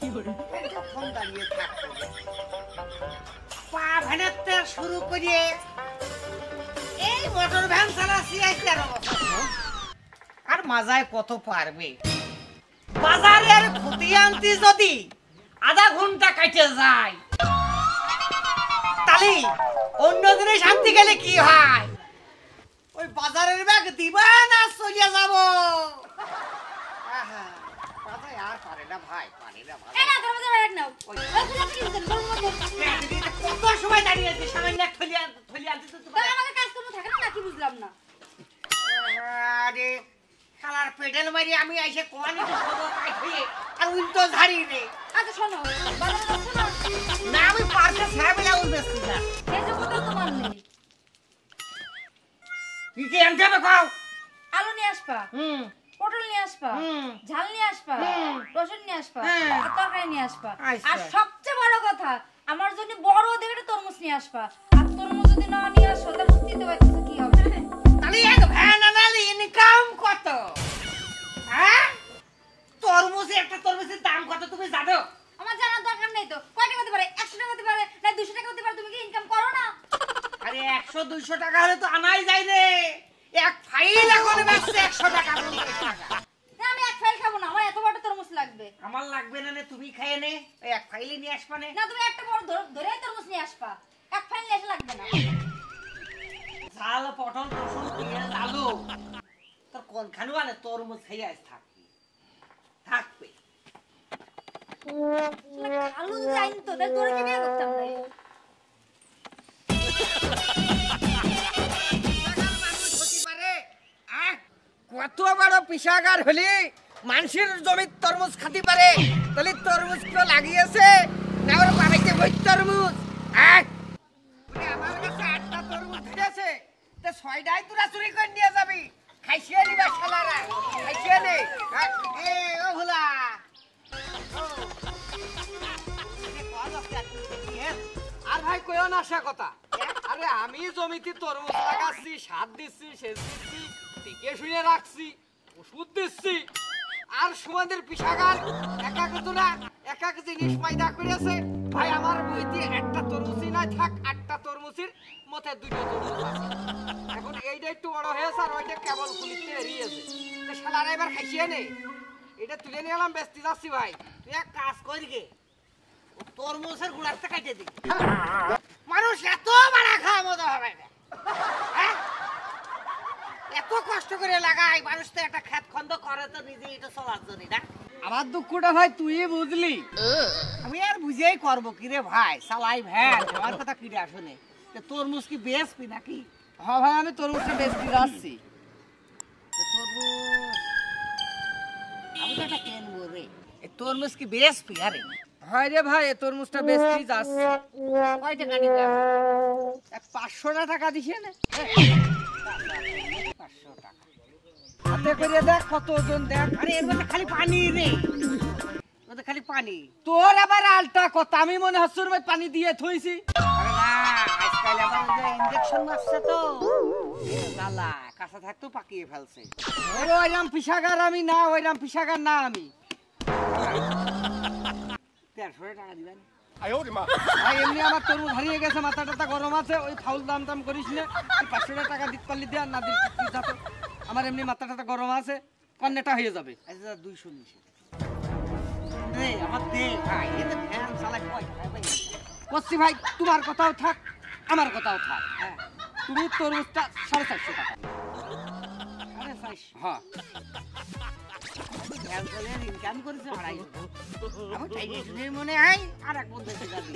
কখন দাঁড়িয়ে থাকবো পা ভ্যানাতে শুরু করিয়ে এই মোটর ভ্যান চালাচ্ছি 13 বছর আর মাজায় কত পারবে বাজারের ক্ষতি আনতে যদি আধা ঘন্টা কাটে যায় তাহলে অন্য দিনে শান্তি গেলে কি হয় ওই বাজারের ব্যাগ দিবা না চলে যাব আর পারে না ভাই পারে না ভাই না দরজা বাইরে নাও কত সময় দাঁড়িয়ে আছিস সামনে থলি আনতে তো আমাদের কাজ করতে থাকে না কি বুঝলাম না আরে শালার পেডেল মারি আমি আইসে কোয়ানি তো সব কাট হয়ে আর উল্টো ঝাড়ি রে আচ্ছা শোনো বাজারে যাচ্ছ না না আমি পার্কে ছাবেলা উঠতেছি না এই যে কোথাও তোমার নেই কি আনতে হবে কও আলু নিয়ে আসবা পটল নিয়ে আসবা ঝাল নিয়ে আসবা রসুন নিয়ে আসবা আর তরকারি নিয়ে আসবা আর সবচেয়ে বড় কথা আমার জন্য বড় দেখে তরমুজ নিয়ে আসবা আর তরমুজ যদি না নিয়ে আসো তাহলে বুঝতে পারছো কি হবে তাহলে এক ভ্যান আনালে ইনকাম কত হ্যাঁ একটা তরমুজের দাম কত তুমি জানো আমার জানার দরকার নেই তো কয় টাকা হতে পারে 100 টাকা হতে পারে না 200 টাকা হতে পারে তুমি কি ইনকাম করো না আরে 100 200 টাকা হলে তো আনাই যায় রে এক ফাইল এখন বেচছে 100 টাকা 50 টাকা না আমি এক ফাইল খাবো না আমার এত বড় তরমুজ লাগবে আমার লাগবে না তুমি খাইয়ে নে ওই এক ফাইলই নিয়ে আসবা নে না তুমি একটা বড় ধরে তরমুজ নিয়ে আসবা এক ফাইল নিয়ে আসা লাগবে না ঝাল পটল রসুন পেঁয়াজ আলু তোর কোনখানে আনে তরমুজ খাইয়ে আস থাকবে আলু যাইন তো তাই তোরে কি বিয়ে করতাম না কত বড় পিসাগার হলি মানুষের জমির তরমুজ খাতে পারে তাহলে তরমুজ কেউ লাগিয়েছে না ওর বাড়িতে বই তরমুজ আমার কাছে 8টা তরমুজ ধরেছে তো 6টাই তোরা চুরি করে নিয়ে যাবি খাইছিয়ে নিবা শালারা খাইছিয়ে নে এ ও ভোলা আর ভাই কইও না সে কথা আরে আমি জমিতে তরমুজ লাগাচ্ছি সার দিচ্ছি সেচ দিচ্ছি টিকে শুয়ে রাখছি ওষুধ দিচ্ছি আর সুমাদের পিসাগার এক জিনিস পয়দা করেছে ভাই আমার বইতে একটা তরমুজই না থাক 8টা তরমুজের মধ্যে 2টা তরমুজ আছে এখন এইটা একটু বড় হয়েছে আর ওইটা কেবল ফুলিতে এরিয়েছে তো শালারা এবার খাইছিয়ে নে এটা তুলে নিয়ে এলাম বেচতে যাচ্ছি ভাই তুই এক কাজ করি গে তরমুজের গুড়াতে কাটে দিবি মানুষ এত বাড়া খাওয়া মতো হবে না এত কষ্ট করে লাগাই মানুষ তো একটা খেত খন্দ করে তো নিজে এটা চলার জন্য না আমার দুঃখটা ভাই তুই বুঝলি আমি আর বুঝেই করবো কিরে ভাই সালাই ভ্যান আমার কথা কিরে আসনে তরমুজ কি বেচবি নাকি হ্যাঁ ভাই আমি তরমুজটা বেচতে যাচ্ছি আমি তো এটা কেনবো রে তরমুজ কি বেচবি আরে হয় রে ভাই তরমুজটা বেচতেই যাচ্ছে কয় টাকা নিবে 500 টাকা দিছে না 500 টাকা হাতে করে দেখ কত ওজন দেখ আরে এর মধ্যে খালি পানি রে ওটা খালি পানি তোর আবার আলটা কথা আমি মনে হচ্ছে ওর মধ্যে পানি দিয়ে থইছি আরে না আজকাল আবার যে ইনজেকশন মারছে তো লালা কাঁচা থাকতো পাকিয়ে ফেলছে ওইরাম পিসাগার আমি না ওইরাম পিসাগার না আমি 150 টাকা দিবেন ভাই এমনি আমার তরমুজ হারিয়ে গেছে মাথা টাথা গরম আছে ওই ফাউল দাম টাম করিস না 500 টাকা দিতে পারলি দেয়া না দিতে আমার এমনি মাথা টাথা গরম আছে কন্যাটা হয়ে যাবে আচ্ছা 200 নিছে রে আমার দে ভাই এতে ফ্যান চালাই কয় ভাই কচ্ছি ভাই তোমার কথাও থাক আমার কথাও থাক হ্যাঁ তুমি তরমুজটা 450 টাকা আরে 450 হ্যাঁ ইনকাম করেছে ভাড়াই আমি টাইগে শুনে মনে হয় আর এক বন্ধু যাবি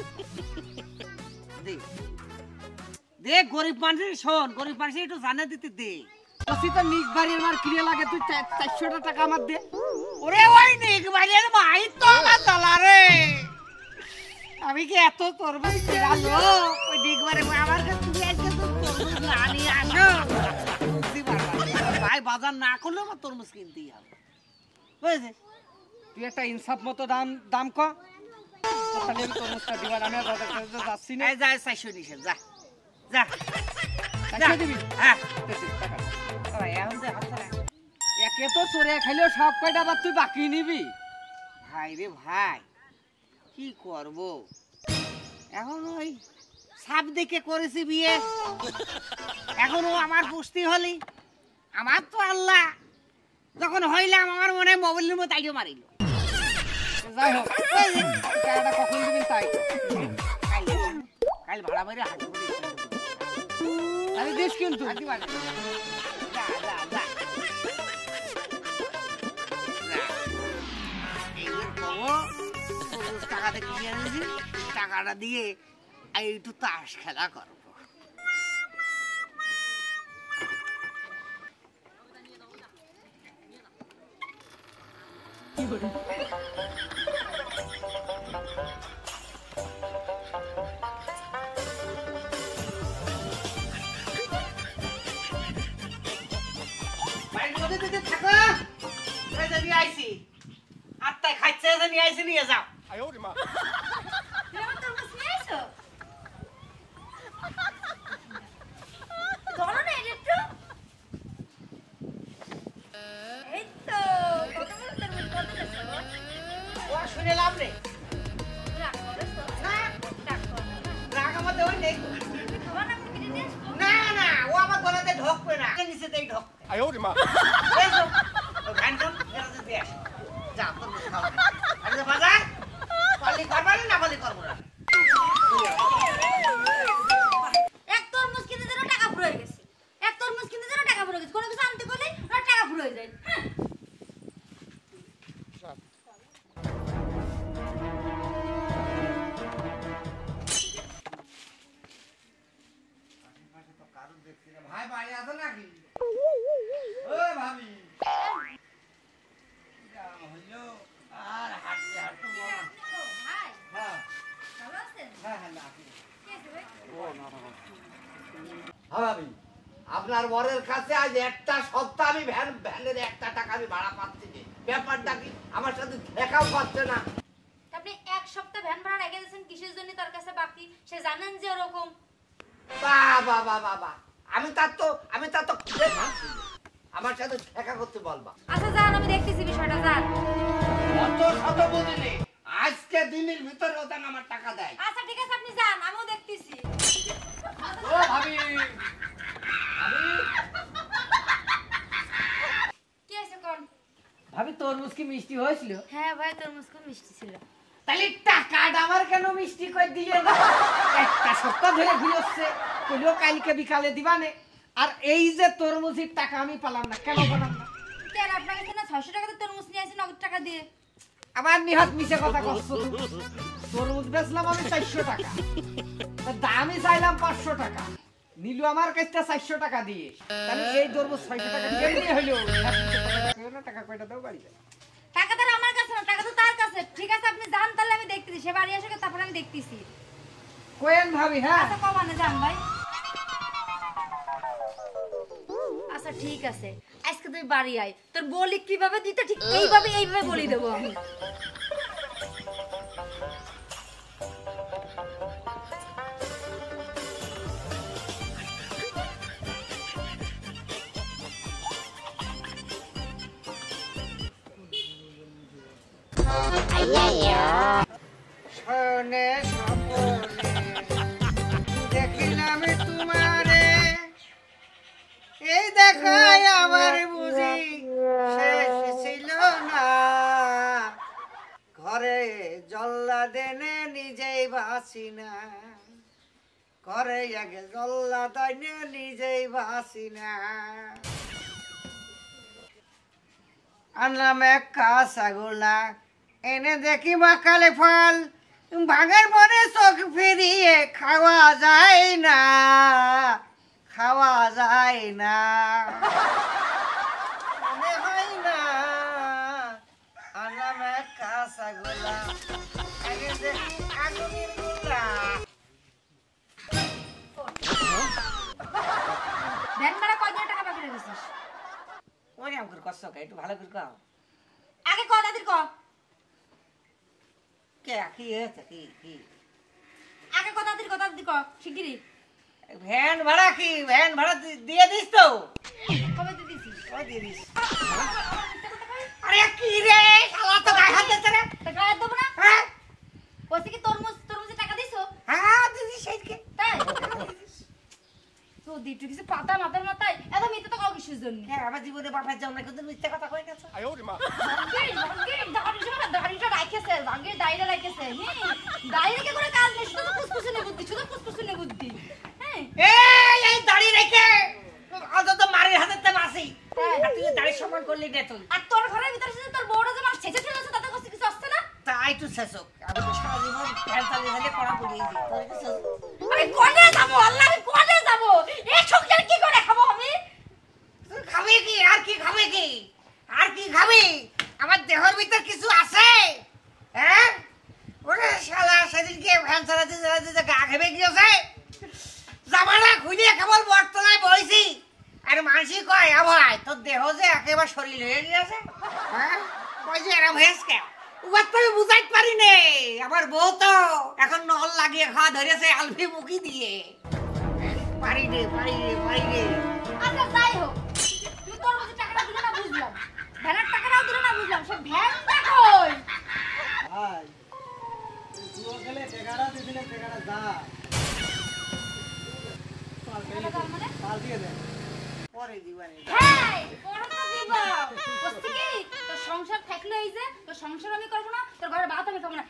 দে গরিব মানুষ শোন গরিব মানুষ একটু জানা দিতে দে কসি তো নিক বাড়ির মার কিনে লাগে তুই 400 টাকা আমার দে ওরে ওই নিক বাড়ির মাই তো না চলা রে আমি কি এত তরমুজ কিনালো ওই নিক বাড়ির আমার কাছে তুমি আজকে তো তরমুজ না নিয়ে আসো ভাই বাজার না করলে আমার তরমুজ কিনতেই হবে বুঝেছিস তুই একটা ইনসাফ মতো দাম ক তাহলে আমি তরমুজটা দিবার আমি বাজার করতে যাচ্ছি না যা 400 নিছেন যা যা যা দিবি হ্যাঁ টাকা আরে এখন যে হাত ধরে একে তো চোরে খাইলেও সব কয়টা আবার তুই বাকি নিবি ভাই রে ভাই কি করব এখন ওই সাপ দেখে করেছি বিয়ে এখনো আমার পুষ্টি হলি আমার তো আল্লাহ যখন হইলাম আমার মনে হয় মোবাইলের মতো আইডিও মারিল যাই হোক টাকাটা কখন দিবেন তাই কাল ভাড়া মেরে হাঁটু আমি দিস কিন্তু যা যা যা টাকাটা কিনে এনেছি টাকাটা দিয়ে একটু তাস খেলা করবো আত্মায় খাইছে নিয়ে আইসি নিয়ে যাও তুমি আমার তরমুজ নিয়ে আইছো ধরো না এটা একটু এই তো কত বড় তরমুজ কত লেছো ও শুনে লাভ নেই রাগ করেছো না রাগ করো না রাগ আমার দেওয়াই নেই তোমার নাম কিনে নিয়ে আসবো না না ও আমার গলাতে ঢোকবে না নিচেতেই ঢোক ভ্যান কোন দিয়ে আসো যা তোর খাওয়া আরে বাজার পালি করবা না পালি করবো না এক তরমুজ কিনতে যেন টাকা পুরো হয়ে গেছে এক তরমুজ কিনতে যেন টাকা পুরো হয়ে গেছে কোনো কিছু আনতে গেলে ওর টাকা পুরো হয়ে যায় ভাই বাড়ি আছে নাকি ও ভাবি হইলো আর হাঁটতে হাঁটতে ভাই হ্যাঁ ভালো আছেন হ্যাঁ হ্যাঁ না কি আছে ভাই ভাবি আপনার বরের কাছে আজ একটা সপ্তাহ আমি ভ্যানের একটা টাকা আমি ভাড়া পাচ্ছি না ব্যাপারটা কি আমার সাথে দেখাও পাচ্ছে না আপনি এক সপ্তাহ ভ্যান ভাড়া রেখে দিয়েছেন কিসের জন্য তার কাছে বাকি সে জানেন যে ওরকম বাবা বাবা বাবা আমি তার তো খুঁজে ভাবছি না। আমার সাথে দেখা করতে বলবা আচ্ছা যান আমি দেখতেছি বিষয়টা যান অত শত বুঝিনি আজকে দিনের ভিতরে ওদের আমার টাকা দেয় আচ্ছা ঠিক আছে আপনি যান আমিও দেখতেছি ও ভাবি কি আছে কোন ভাবি তরমুজ কি মিষ্টি হয়েছিল হ্যাঁ ভাই তরমুজ খুব মিষ্টি ছিল তাহলে টাকাটা আমার কেন মিষ্টি করে দিলে না একটা সপ্তাহ ধরে ঘুরছে তুইও কালকে বিকালে দিবানে আর এই যে তরমুজের টাকা আমি পেলাম না কেন পেলাম না কেন আপনার কাছে না 600 টাকা দিয়ে তরমুজ নিয়ে আসেন নগদ টাকা দিয়ে আমার নিহাত মিশে কথা করছো তরমুজ বেচলাম আমি 400 টাকা দামই চাইলাম 500 টাকা নীলু আমার কাছে 400 টাকা দিয়ে তাহলে এই তরমুজ 600 টাকা কেমনি হলো টাকা কয়টা দাও বাড়ি যায় টাকা তো আমার কাছে না টাকা তো তার কাছে ঠিক আছে আপনি যান তাহলে আমি দেখতেছি সে বাড়ি আসে তারপর আমি দেখতেছি কোয়েন ভাবি হ্যাঁ আচ্ছা কমানে যান ভাই আচ্ছা ঠিক আছে আজকে তুই বাড়ি আয় তোর বলি কিভাবে দিতে ঠিক এইভাবে বলি দেবো আমি শোনে স্বপনে দেখিলাম তোমারে এই দেখাই আমার বুঝি শেষ ছিল না ঘরে জল্লা দেনে নিজেই বাসি না ঘরে আগে জল্লা দেনে নিজেই বাসি না আনলাম এক কাঁচাগোলা এনে দেখি মাকালে ফল ভাঙার পরে চোখ ফিরিয়ে খাওয়া যায় না মনে হয় না আনলাম এক কাঁচাগোলা আগে দেখি আগুনের গোলা ভ্যান ভাড়া কয়দিন টাকা বাকি রেখেছিস ওরে আমার কষ্ট একটু ভালো করে কাও আগে ক দাদির ক কে কি হয়েছে কি আগে ক দাদির ক শিগগিরই ভ্যান ভাড়া দিয়ে দিস তো কবে তুই দিছিস ওই দিয়ে দিস আরে কি রে শালা তো গায়ে হাত দিচ্ছে রে টাকা দেবো না হ্যাঁ একটু কিছু পাতা মাথার মাথায় এত মিথ্যে তো কাউ কিসের জন্য হ্যাঁ আমার জীবনে বাপের জন্য কিন্তু মিথ্যে কথা কয়ে গেছে দাড়িটা রাখেছে ভাঙ্গের দাড়িটা রাখেছে দাড়ি রেখে করে কাজ নেই শুধু ফুসফুসে বুদ্ধি শুধু ফুসফুসে বুদ্ধি হ্যাঁ এই দাড়ি রেখে অন্তত মারির হাতে বাসি তুই দাড়ি সমান করলি না তুই আর তোর ঘরের ভিতরে শুধু তোর বউটা যে মাছ ছেঁচে ফেলেছে তাতে কিছু আসছে না তাই তো শেষক আমি তো সারা জীবন ফ্যান চালিয়ে পড়া পড়িয়েছি তোর কিছু আমি কোনে যাবো আল্লাহ আমি কোনে যাবো এই সংসার কি করে খাবো আমি তুই খাবি কি আর কি খাবি কি আর কি খাবি আমার দেহের ভিতর কিছু আছে হ্যাঁ ওরে শালা সেদিনকে ফ্যান চালাতে চালাতে গা ঘেমে গিয়েছে জামানা খুঁজে কেবল বটতলায় বইছি আর মানসি কয় ভাই তোর দেহ যে একেবারে শরীর হয়ে গিয়েছে হ্যাঁ কই যে এরম হয়েছে উবার তো আমি বুঝাইতে পারি নে আমার বউ তো এখন নল লাগিয়ে খাওয়া ধরেছে আলফি মুখি দিয়ে পারি রে আচ্ছা যাই হোক তুই তোর মধ্যে টাকাটা দিলে না বুঝলাম ভ্যানের টাকাটাও দিলে না বুঝলাম সে ভ্যানটা কই ভাই জুয়ো খেলে টেকাটা দিছিলে টেকাটা যা মানে পাল্টিয়ে দেন পরে দিবানি হ্যাঁ পরে তো দিব বলছি কি তোর সংসার থাকলে এই যে তোর সংসার আমি করব না তোর ঘরে ভাত আমি খাবো না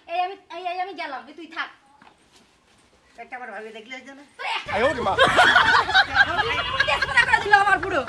এই আমি গেলাম তুই থাক একটা বার ভাবে দেখলে হইতো না তোর একটা আয় ওরে মা করে দিল আমার পুরো